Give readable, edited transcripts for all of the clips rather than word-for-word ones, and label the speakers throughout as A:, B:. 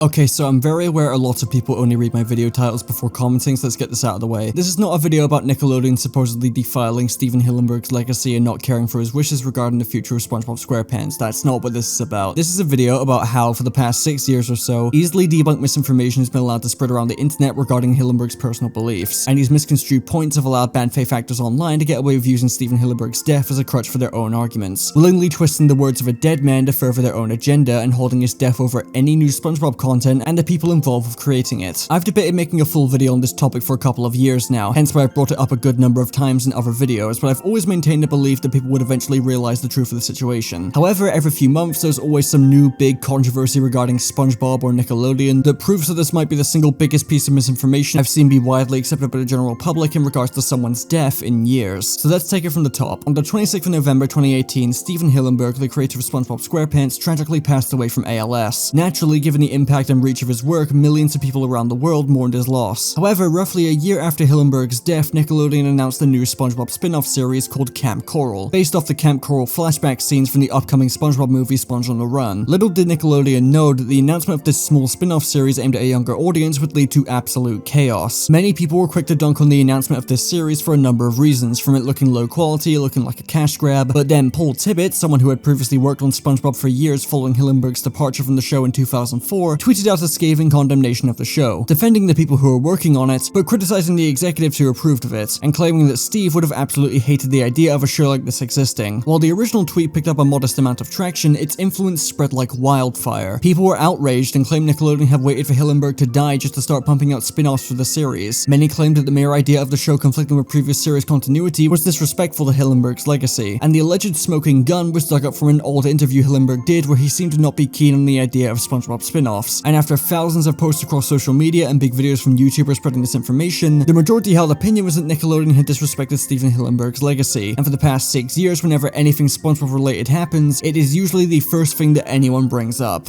A: Okay, so I'm very aware a lot of people only read my video titles before commenting, so let's get this out of the way. This is not a video about Nickelodeon supposedly defiling Stephen Hillenburg's legacy and not caring for his wishes regarding the future of SpongeBob SquarePants. That's not what this is about. This is a video about how, for the past 6 years or so, easily debunked misinformation has been allowed to spread around the internet regarding Hillenburg's personal beliefs, and these misconstrued points have allowed bad faith actors online to get away with using Stephen Hillenburg's death as a crutch for their own arguments, willingly twisting the words of a dead man to further their own agenda and holding his death over any new SpongeBob content and the people involved with creating it. I've debated making a full video on this topic for a couple of years now, hence why I've brought it up a good number of times in other videos, but I've always maintained the belief that people would eventually realize the truth of the situation. However, every few months there's always some new big controversy regarding SpongeBob or Nickelodeon that proves that this might be the single biggest piece of misinformation I've seen be widely accepted by the general public in regards to someone's death in years. So let's take it from the top. On the 26th of November 2018, Stephen Hillenburg, the creator of SpongeBob SquarePants, tragically passed away from ALS. Naturally, given the impact and reach of his work, millions of people around the world mourned his loss. However, roughly a year after Hillenburg's death, Nickelodeon announced a new SpongeBob spin-off series called Camp Coral, based off the Camp Coral flashback scenes from the upcoming SpongeBob movie Sponge on the Run. Little did Nickelodeon know that the announcement of this small spin-off series aimed at a younger audience would lead to absolute chaos. Many people were quick to dunk on the announcement of this series for a number of reasons, from it looking low quality, looking like a cash grab, but then Paul Tibbett, someone who had previously worked on SpongeBob for years following Hillenburg's departure from the show in 2004, tweeted out a scathing condemnation of the show, defending the people who were working on it, but criticizing the executives who approved of it, and claiming that Steve would have absolutely hated the idea of a show like this existing. While the original tweet picked up a modest amount of traction, its influence spread like wildfire. People were outraged and claimed Nickelodeon had waited for Hillenburg to die just to start pumping out spin-offs for the series. Many claimed that the mere idea of the show conflicting with previous series continuity was disrespectful to Hillenburg's legacy, and the alleged smoking gun was dug up from an old interview Hillenburg did where he seemed to not be keen on the idea of SpongeBob spin-offs. And after thousands of posts across social media and big videos from YouTubers spreading this information, the majority held opinion was that Nickelodeon had disrespected Stephen Hillenburg's legacy, and for the past 6 years, whenever anything SpongeBob related happens, it is usually the first thing that anyone brings up.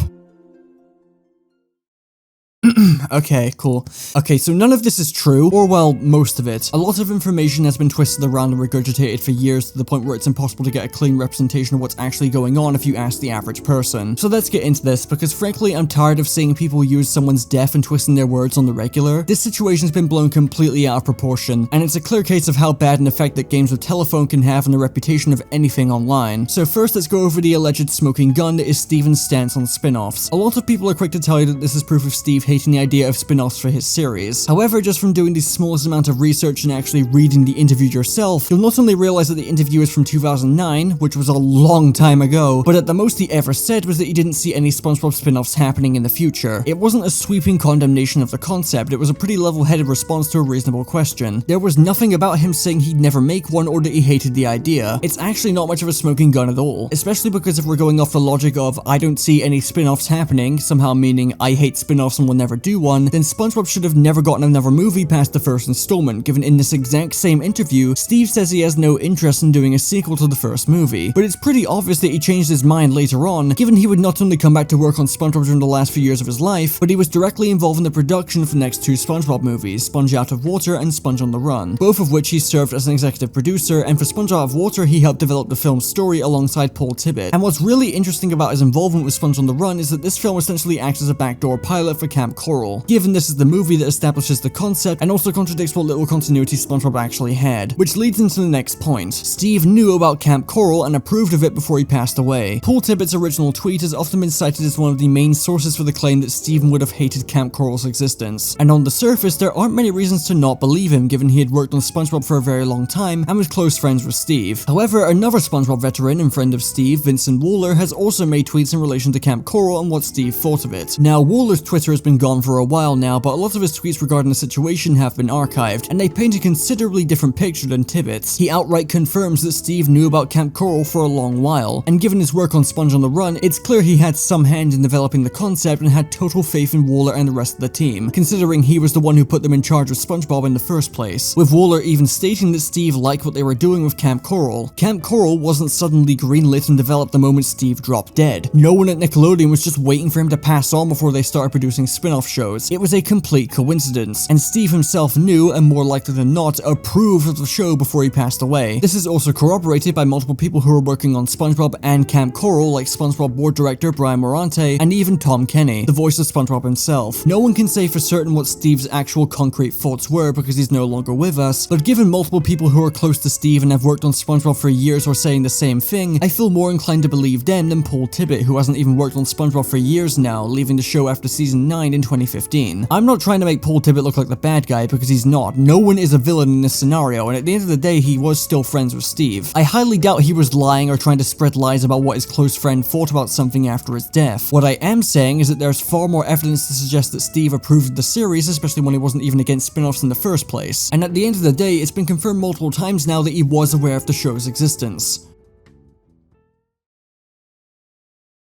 A: Okay, cool. Okay, so none of this is true, or well, most of it. A lot of information has been twisted around and regurgitated for years to the point where it's impossible to get a clean representation of what's actually going on if you ask the average person. So let's get into this, because frankly, I'm tired of seeing people use someone's death and twisting their words on the regular. This situation's been blown completely out of proportion, and it's a clear case of how bad an effect that games with telephone can have on the reputation of anything online. So first, let's go over the alleged smoking gun that is Stephen's stance on spin-offs. A lot of people are quick to tell you that this is proof of Steve hating the idea of spin-offs for his series. However, just from doing the smallest amount of research and actually reading the interview yourself, you'll not only realize that the interview is from 2009, which was a long time ago, but at the most he ever said was that he didn't see any SpongeBob spin-offs happening in the future. It wasn't a sweeping condemnation of the concept, it was a pretty level-headed response to a reasonable question. There was nothing about him saying he'd never make one or that he hated the idea. It's actually not much of a smoking gun at all, especially because if we're going off the logic of I don't see any spin-offs happening, somehow meaning I hate spin-offs and will never do one, then SpongeBob should have never gotten another movie past the first installment, given in this exact same interview, Steve says he has no interest in doing a sequel to the first movie. But it's pretty obvious that he changed his mind later on, given he would not only come back to work on SpongeBob during the last few years of his life, but he was directly involved in the production of the next two SpongeBob movies, Sponge Out of Water and Sponge on the Run, both of which he served as an executive producer, and for Sponge Out of Water he helped develop the film's story alongside Paul Tibbett. And what's really interesting about his involvement with Sponge on the Run is that this film essentially acts as a backdoor pilot for Camp Coral, given this is the movie that establishes the concept and also contradicts what little continuity SpongeBob actually had, which leads into the next point. Steve knew about Camp Coral and approved of it before he passed away. Paul Tibbett's original tweet has often been cited as one of the main sources for the claim that Steven would have hated Camp Coral's existence, and on the surface there aren't many reasons to not believe him, given he had worked on SpongeBob for a very long time and was close friends with Steve. However, another SpongeBob veteran and friend of Steve, Vincent Waller, has also made tweets in relation to Camp Coral and what Steve thought of it. Now, Waller's Twitter has been gone for a while now, but a lot of his tweets regarding the situation have been archived, and they paint a considerably different picture than Tibbett's. He outright confirms that Steve knew about Camp Coral for a long while, and given his work on Sponge on the Run, it's clear he had some hand in developing the concept and had total faith in Waller and the rest of the team, considering he was the one who put them in charge of SpongeBob in the first place, with Waller even stating that Steve liked what they were doing with Camp Coral. Camp Coral wasn't suddenly greenlit and developed the moment Steve dropped dead. No one at Nickelodeon was just waiting for him to pass on before they started producing spin-off shows. shows. It was a complete coincidence, and Steve himself knew, and more likely than not, approved of the show before he passed away. This is also corroborated by multiple people who were working on SpongeBob and Camp Coral, like SpongeBob board director Brian Morante, and even Tom Kenny, the voice of SpongeBob himself. No one can say for certain what Steve's actual concrete thoughts were because he's no longer with us, but given multiple people who are close to Steve and have worked on SpongeBob for years are saying the same thing, I feel more inclined to believe them than Paul Tibbett, who hasn't even worked on SpongeBob for years now, leaving the show after season 9 in 2015. I'm not trying to make Paul Tibbett look like the bad guy because he's not. No one is a villain in this scenario, and at the end of the day, he was still friends with Steve. I highly doubt he was lying or trying to spread lies about what his close friend thought about something after his death. What I am saying is that there's far more evidence to suggest that Steve approved of the series, especially when he wasn't even against spin-offs in the first place. And at the end of the day, it's been confirmed multiple times now that he was aware of the show's existence.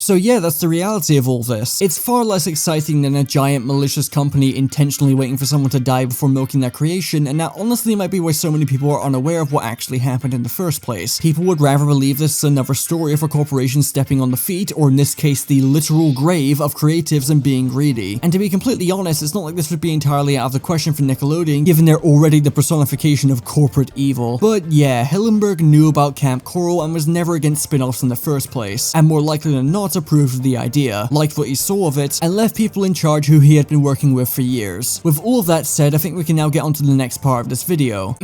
A: So yeah, that's the reality of all this. It's far less exciting than a giant malicious company intentionally waiting for someone to die before milking their creation, and that honestly might be why so many people are unaware of what actually happened in the first place. People would rather believe this is another story of a corporation stepping on the feet, or in this case the literal grave, of creatives and being greedy. And to be completely honest, it's not like this would be entirely out of the question for Nickelodeon, given they're already the personification of corporate evil. But yeah, Hillenburg knew about Camp Coral and was never against spin-offs in the first place, and more likely than not approved of the idea, liked what he saw of it, and left people in charge who he had been working with for years. With all of that said, I think we can now get on to the next part of this video.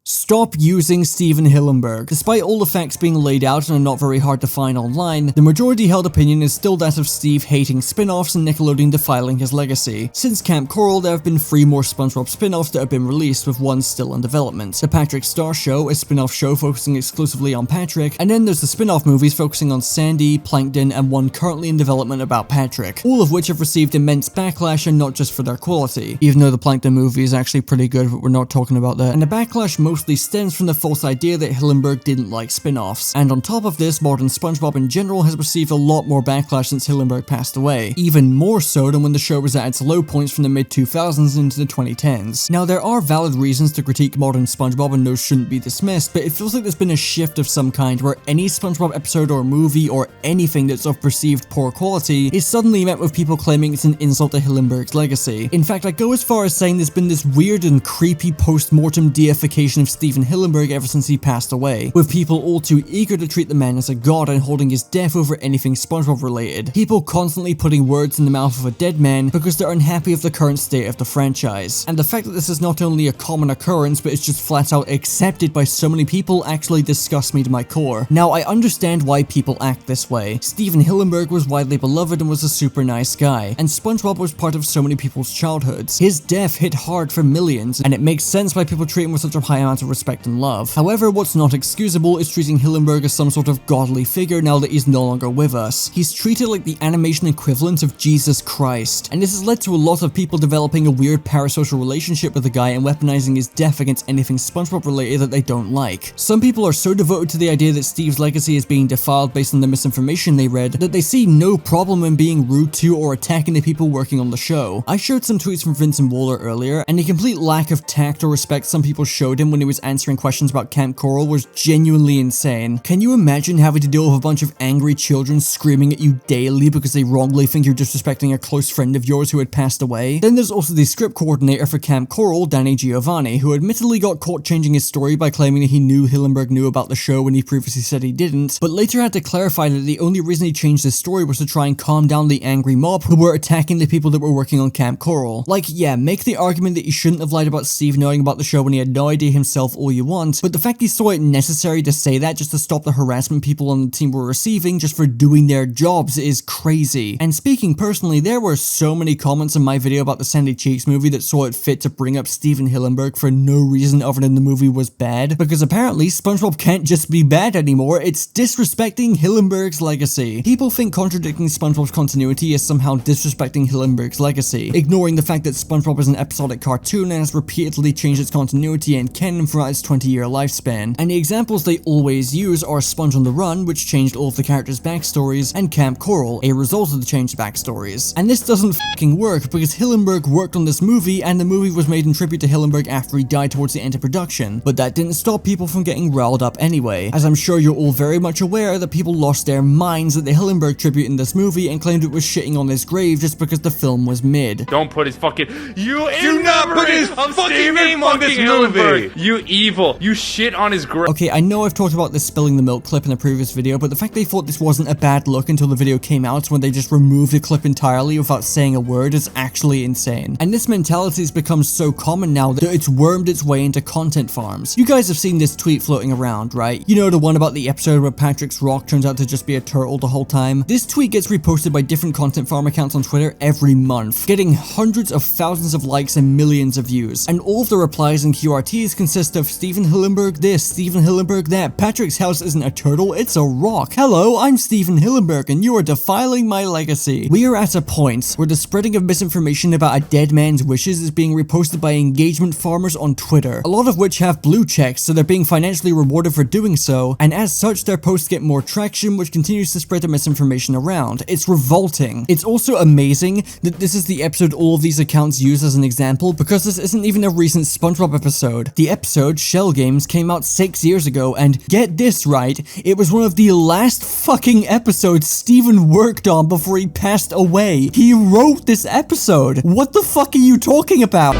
A: Stop using Stephen Hillenburg. Despite all the facts being laid out and are not very hard to find online, the majority held opinion is still that of Steve hating spin-offs and Nickelodeon defiling his legacy. Since Camp Coral, there have been 3 more SpongeBob spin-offs that have been released, with 1 still in development. The Patrick Star Show, a spin-off show focusing exclusively on Patrick, and then there's the spin-off movies focusing on Sandy, Plankton, and 1 currently in development about Patrick, all of which have received immense backlash and not just for their quality. Even though the Plankton movie is actually pretty good, but we're not talking about that. And the backlash mostly stems from the false idea that Hillenburg didn't like spin-offs. And on top of this, modern SpongeBob in general has received a lot more backlash since Hillenburg passed away, even more so than when the show was at its low points from the mid-2000s into the 2010s. Now, there are valid reasons to critique modern SpongeBob and those shouldn't be dismissed, but it feels like there's been a shift of some kind where any SpongeBob episode or movie or anything that's of perceived poor quality is suddenly met with people claiming it's an insult to Hillenburg's legacy. In fact, I go as far as saying there's been this weird and creepy post-mortem deification of Stephen Hillenburg ever since he passed away, with people all too eager to treat the man as a god and holding his death over anything SpongeBob related. People constantly putting words in the mouth of a dead man because they're unhappy of the current state of the franchise. And the fact that this is not only a common occurrence, but it's just flat out accepted by so many people actually disgusts me to my core. Now, I understand why people act this way. Stephen Hillenburg was widely beloved and was a super nice guy, and SpongeBob was part of so many people's childhoods. His death hit hard for millions, and it makes sense why people treat him with such a high amount of respect and love. However, what's not excusable is treating Hillenburg as some sort of godly figure now that he's no longer with us. He's treated like the animation equivalent of Jesus Christ, and this has led to a lot of people developing a weird parasocial relationship with the guy and weaponizing his death against anything SpongeBob related that they don't like. Some people are so devoted to the idea that Steve's legacy is being defiled based on the misinformation they read that they see no problem in being rude to or attacking the people working on the show. I showed some tweets from Vincent Waller earlier, and the complete lack of tact or respect some people showed him when he was answering questions about Camp Coral was genuinely insane. Can you imagine having to deal with a bunch of angry children screaming at you daily because they wrongly think you're disrespecting a close friend of yours who had passed away? Then there's also the script coordinator for Camp Coral, Danny Giovanni, who admittedly got caught changing his story by claiming that he knew Hillenburg knew about the show when he previously said he didn't, but later had to clarify that the only reason he changed his story was to try and calm down the angry mob who were attacking the people that were working on Camp Coral. Like, yeah, make the argument that he shouldn't have lied about Steve knowing about the show when he had no idea himself all you want, but the fact he saw it necessary to say that just to stop the harassment people on the team were receiving just for doing their jobs is crazy. And speaking personally, there were so many comments in my video about the Sandy Cheeks movie that saw it fit to bring up Stephen Hillenburg for no reason other than the movie was bad, because apparently SpongeBob can't just be bad anymore, it's disrespecting Hillenburg's legacy. People think contradicting SpongeBob's continuity is somehow disrespecting Hillenburg's legacy, ignoring the fact that SpongeBob is an episodic cartoon and has repeatedly changed its continuity and canon canon throughout its 20-year lifespan, and the examples they always use are Sponge on the Run, which changed all of the characters' backstories, and Camp Coral, a result of the changed backstories. And this doesn't fucking work because Hillenburg worked on this movie, and the movie was made in tribute to Hillenburg after he died towards the end of production, but that didn't stop people from getting riled up anyway, as I'm sure you're all very much aware that people lost their minds at the Hillenburg tribute in this movie and claimed it was shitting on his grave just because the film was mid.
B: Don't put his fucking...
C: Do not put his fucking name on this movie!
B: You evil. You shit on his grave.
A: Okay, I know I've talked about this spilling the milk clip in a previous video, but the fact they thought this wasn't a bad look until the video came out when they just removed the clip entirely without saying a word is actually insane. And this mentality has become so common now that it's wormed its way into content farms. You guys have seen this tweet floating around, right? You know, the one about the episode where Patrick's rock turns out to just be a turtle the whole time? This tweet gets reposted by different content farm accounts on Twitter every month, getting hundreds of thousands of likes and millions of views. And all of the replies and QRTs consist of Stephen Hillenburg this, Stephen Hillenburg that, Patrick's house isn't a turtle, it's a rock. Hello, I'm Stephen Hillenburg and you are defiling my legacy. We are at a point where the spreading of misinformation about a dead man's wishes is being reposted by engagement farmers on Twitter, a lot of which have blue checks, so they're being financially rewarded for doing so, and as such their posts get more traction, which continues to spread the misinformation around. It's revolting. It's also amazing that this is the episode all of these accounts use as an example, because this isn't even a recent SpongeBob episode. The episode, Shell Games, came out 6 years ago, and get this right, it was one of the last fucking episodes Stephen worked on before he passed away. He wrote this episode. What the fuck are you talking about?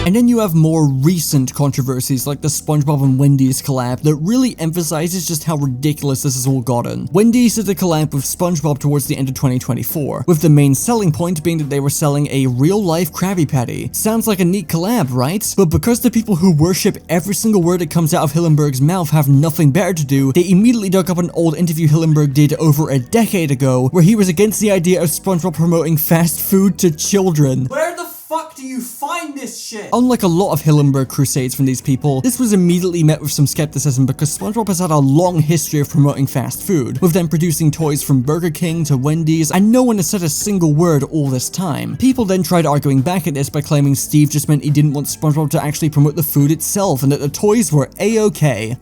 A: And then you have more recent controversies like the SpongeBob and Wendy's collab that really emphasizes just how ridiculous this has all gotten. Wendy's did a collab with SpongeBob towards the end of 2024, with the main selling point being that they were selling a real-life Krabby Patty. Sounds like a neat collab, right? But because the people who worship every single word that comes out of Hillenburg's mouth have nothing better to do, they immediately dug up an old interview Hillenburg did over a decade ago where he was against the idea of SpongeBob promoting fast food to children. Where the fuck do you find this shit? Unlike a lot of Hillenburg crusades from these people, this was immediately met with some skepticism because SpongeBob has had a long history of promoting fast food, with them producing toys from Burger King to Wendy's, and no one has said a single word all this time. People then tried arguing back at this by claiming Steve just meant he didn't want SpongeBob to actually promote the food itself and that the toys were a-okay.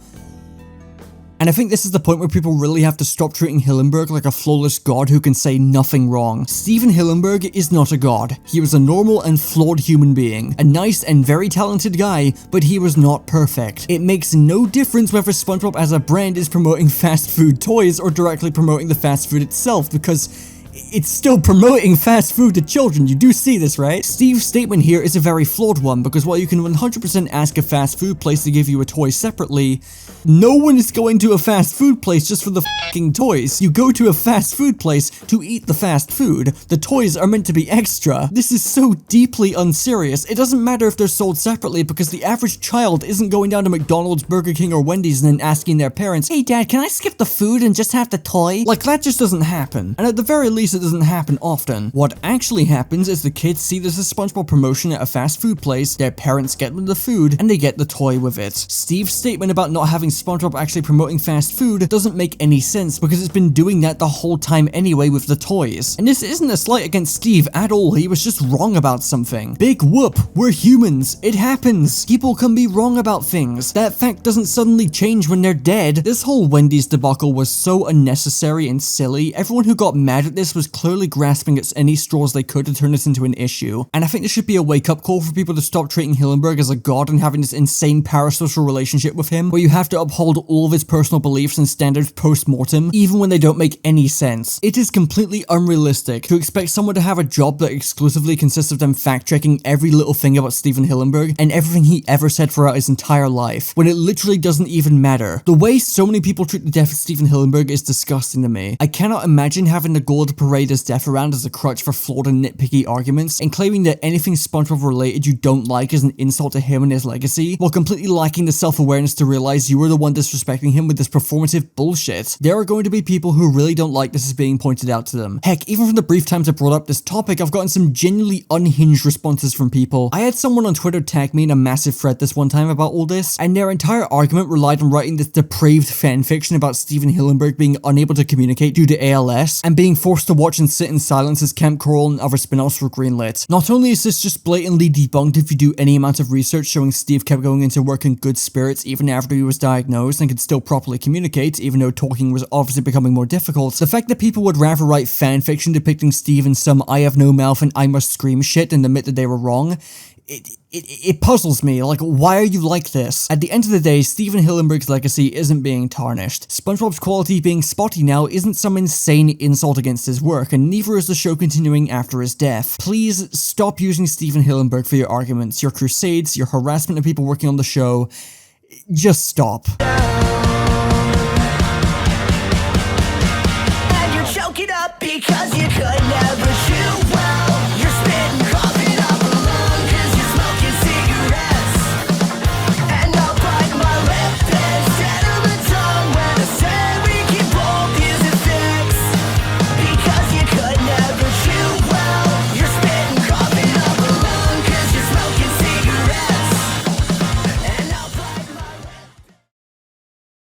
A: And I think this is the point where people really have to stop treating Hillenburg like a flawless god who can say nothing wrong. Stephen Hillenburg is not a god. He was a normal and flawed human being. A nice and very talented guy, but he was not perfect. It makes no difference whether SpongeBob as a brand is promoting fast food toys or directly promoting the fast food itself, because it's still promoting fast food to children. You do see this, right? Steve's statement here is a very flawed one, because while you can 100% ask a fast food place to give you a toy separately, no one is going to a fast food place just for the fucking toys. You go to a fast food place to eat the fast food. The toys are meant to be extra. This is so deeply unserious. It doesn't matter if they're sold separately, because the average child isn't going down to McDonald's, Burger King, or Wendy's and then asking their parents, "Hey dad, can I skip the food and just have the toy?" Like, that just doesn't happen. And at the very least, it doesn't happen often. What actually happens is the kids see this as a SpongeBob promotion at a fast food place, their parents get them the food, and they get the toy with it. Steve's statement about not having SpongeBob actually promoting fast food doesn't make any sense, because it's been doing that the whole time anyway with the toys. And this isn't a slight against Steve at all, he was just wrong about something. Big whoop, we're humans, it happens. People can be wrong about things. That fact doesn't suddenly change when they're dead. This whole Wendy's debacle was so unnecessary and silly. Everyone who got mad at this was clearly grasping at any straws they could to turn this into an issue. And I think this should be a wake-up call for people to stop treating Hillenburg as a god and having this insane parasocial relationship with him, where you have to uphold all of his personal beliefs and standards post-mortem, even when they don't make any sense. It is completely unrealistic to expect someone to have a job that exclusively consists of them fact-checking every little thing about Stephen Hillenburg and everything he ever said throughout his entire life, when it literally doesn't even matter. The way so many people treat the death of Stephen Hillenburg is disgusting to me. I cannot imagine having the gall to parade his death around as a crutch for flawed and nitpicky arguments, and claiming that anything SpongeBob related you don't like is an insult to him and his legacy, while completely lacking the self-awareness to realize you were the one disrespecting him with this performative bullshit. There are going to be people who really don't like this as being pointed out to them. Heck, even from the brief times I brought up this topic, I've gotten some genuinely unhinged responses from people. I had someone on Twitter tag me in a massive thread this one time about all this, and their entire argument relied on writing this depraved fanfiction about Stephen Hillenburg being unable to communicate due to ALS, and being forced to watch and sit in silence as Camp Coral and other spin-offs were greenlit. Not only is this just blatantly debunked if you do any amount of research showing Steve kept going into work in good spirits even after he was diagnosed and could still properly communicate, even though talking was obviously becoming more difficult. The fact that people would rather write fanfiction depicting Steve in some I have no mouth and I must scream shit and admit that they were wrong, it puzzles me. Like, why are you like this? At the end of the day, Stephen Hillenburg's legacy isn't being tarnished. SpongeBob's quality being spotty now isn't some insane insult against his work, and neither is the show continuing after his death. Please stop using Stephen Hillenburg for your arguments, your crusades, your harassment of people working on the show. Just stop.
D: And you're choking up because you could never